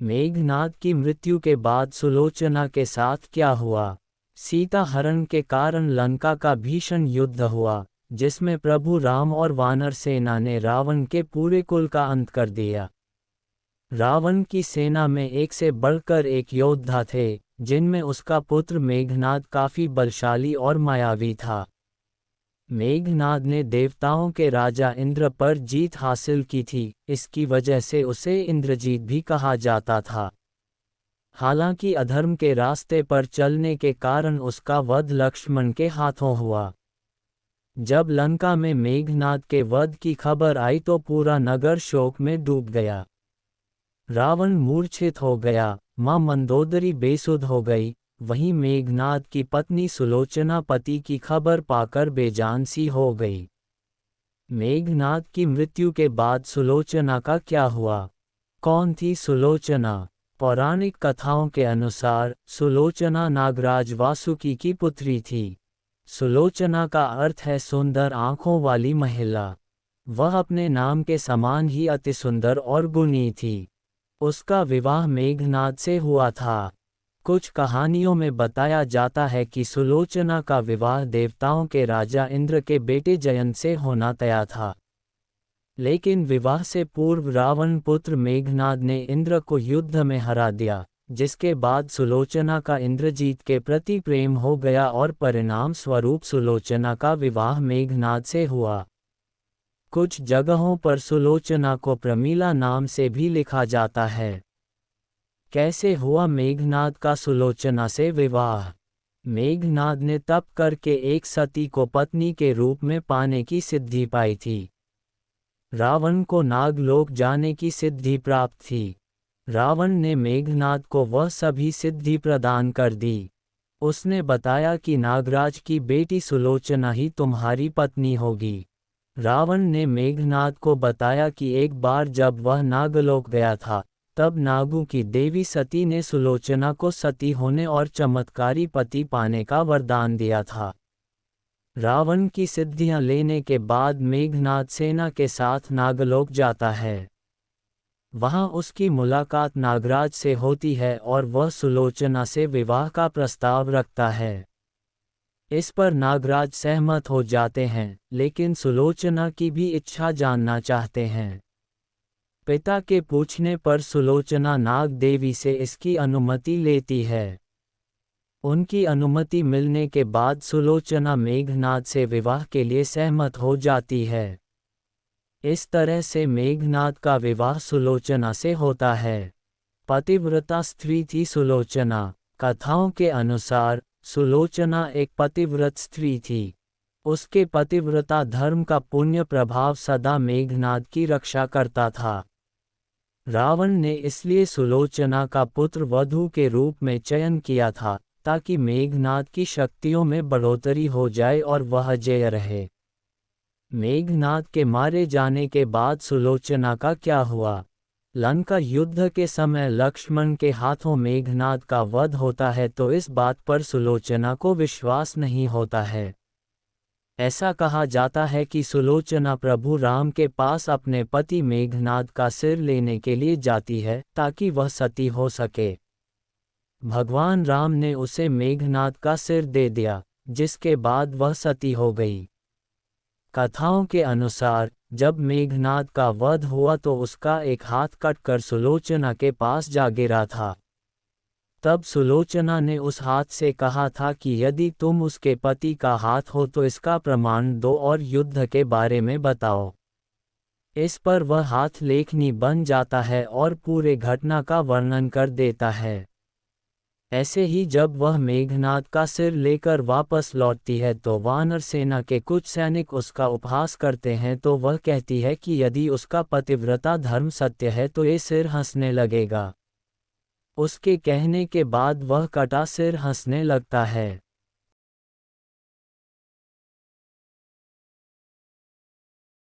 मेघनाद की मृत्यु के बाद सुलोचना के साथ क्या हुआ? सीता हरण के कारण लंका का भीषण युद्ध हुआ, जिसमें प्रभु राम और वानर सेना ने रावण के पूरे कुल का अंत कर दिया। रावण की सेना में एक से बढ़कर एक योद्धा थे, जिनमें उसका पुत्र मेघनाद काफी बलशाली और मायावी था। मेघनाद ने देवताओं के राजा इंद्र पर जीत हासिल की थी, इसकी वजह से उसे इंद्रजीत भी कहा जाता था। हालांकि अधर्म के रास्ते पर चलने के कारण उसका वध लक्ष्मण के हाथों हुआ। जब लंका में मेघनाद के वध की खबर आई तो पूरा नगर शोक में डूब गया। रावण मूर्छित हो गया, मां मंदोदरी बेसुध हो गई, वहीं मेघनाद की पत्नी सुलोचना पति की खबर पाकर बेजान सी हो गई। मेघनाद की मृत्यु के बाद सुलोचना का क्या हुआ? कौन थी सुलोचना? पौराणिक कथाओं के अनुसार सुलोचना नागराज वासुकी की पुत्री थी। सुलोचना का अर्थ है सुंदर आंखों वाली महिला। वह अपने नाम के समान ही अति सुंदर और गुणी थी। उसका विवाह मेघनाद से हुआ था। कुछ कहानियों में बताया जाता है कि सुलोचना का विवाह देवताओं के राजा इंद्र के बेटे जयंत से होना तय था। लेकिन विवाह से पूर्व रावण पुत्र मेघनाद ने इंद्र को युद्ध में हरा दिया, जिसके बाद सुलोचना का इंद्रजीत के प्रति प्रेम हो गया और परिणाम स्वरूप सुलोचना का विवाह मेघनाद से हुआ। कुछ जगहों पर सुलोचना को प्रमीला नाम से भी लिखा जाता है। कैसे हुआ मेघनाद का सुलोचना से विवाह? मेघनाद ने तप करके एक सती को पत्नी के रूप में पाने की सिद्धि पाई थी। रावण को नागलोक जाने की सिद्धि प्राप्त थी। रावण ने मेघनाद को वह सभी सिद्धि प्रदान कर दी। उसने बताया कि नागराज की बेटी सुलोचना ही तुम्हारी पत्नी होगी। रावण ने मेघनाद को बताया कि एक बार जब वह नागलोक गया था, तब नागों की देवी सती ने सुलोचना को सती होने और चमत्कारी पति पाने का वरदान दिया था। रावण की सिद्धियां लेने के बाद मेघनाद सेना के साथ नागलोक जाता है। वहां उसकी मुलाकात नागराज से होती है और वह सुलोचना से विवाह का प्रस्ताव रखता है। इस पर नागराज सहमत हो जाते हैं, लेकिन सुलोचना की भी इच्छा जानना चाहते हैं। पिता के पूछने पर सुलोचना नाग देवी से इसकी अनुमति लेती है। उनकी अनुमति मिलने के बाद सुलोचना मेघनाद से विवाह के लिए सहमत हो जाती है। इस तरह से मेघनाद का विवाह सुलोचना से होता है। पतिव्रता स्त्री थी सुलोचना। कथाओं के अनुसार सुलोचना एक पतिव्रत स्त्री थी। उसके पतिव्रता धर्म का पुण्य प्रभाव सदा मेघनाद की रक्षा करता था। रावण ने इसलिए सुलोचना का पुत्र वधू के रूप में चयन किया था, ताकि मेघनाद की शक्तियों में बढ़ोतरी हो जाए और वह जय रहे। मेघनाद के मारे जाने के बाद सुलोचना का क्या हुआ? लंका युद्ध के समय लक्ष्मण के हाथों मेघनाद का वध होता है तो इस बात पर सुलोचना को विश्वास नहीं होता है। ऐसा कहा जाता है कि सुलोचना प्रभु राम के पास अपने पति मेघनाद का सिर लेने के लिए जाती है, ताकि वह सती हो सके। भगवान राम ने उसे मेघनाद का सिर दे दिया, जिसके बाद वह सती हो गई। कथाओं के अनुसार जब मेघनाद का वध हुआ तो उसका एक हाथ कटकर सुलोचना के पास जा गिरा था। तब सुलोचना ने उस हाथ से कहा था कि यदि तुम उसके पति का हाथ हो तो इसका प्रमाण दो और युद्ध के बारे में बताओ। इस पर वह हाथ लेखनी बन जाता है और पूरे घटना का वर्णन कर देता है। ऐसे ही जब वह मेघनाद का सिर लेकर वापस लौटती है तो वानर सेना के कुछ सैनिक उसका उपहास करते हैं तो वह कहती है कि यदि उसका पतिव्रता धर्म सत्य है तो ये सिर हंसने लगेगा। उसके कहने के बाद वह कटा सिर हंसने लगता है।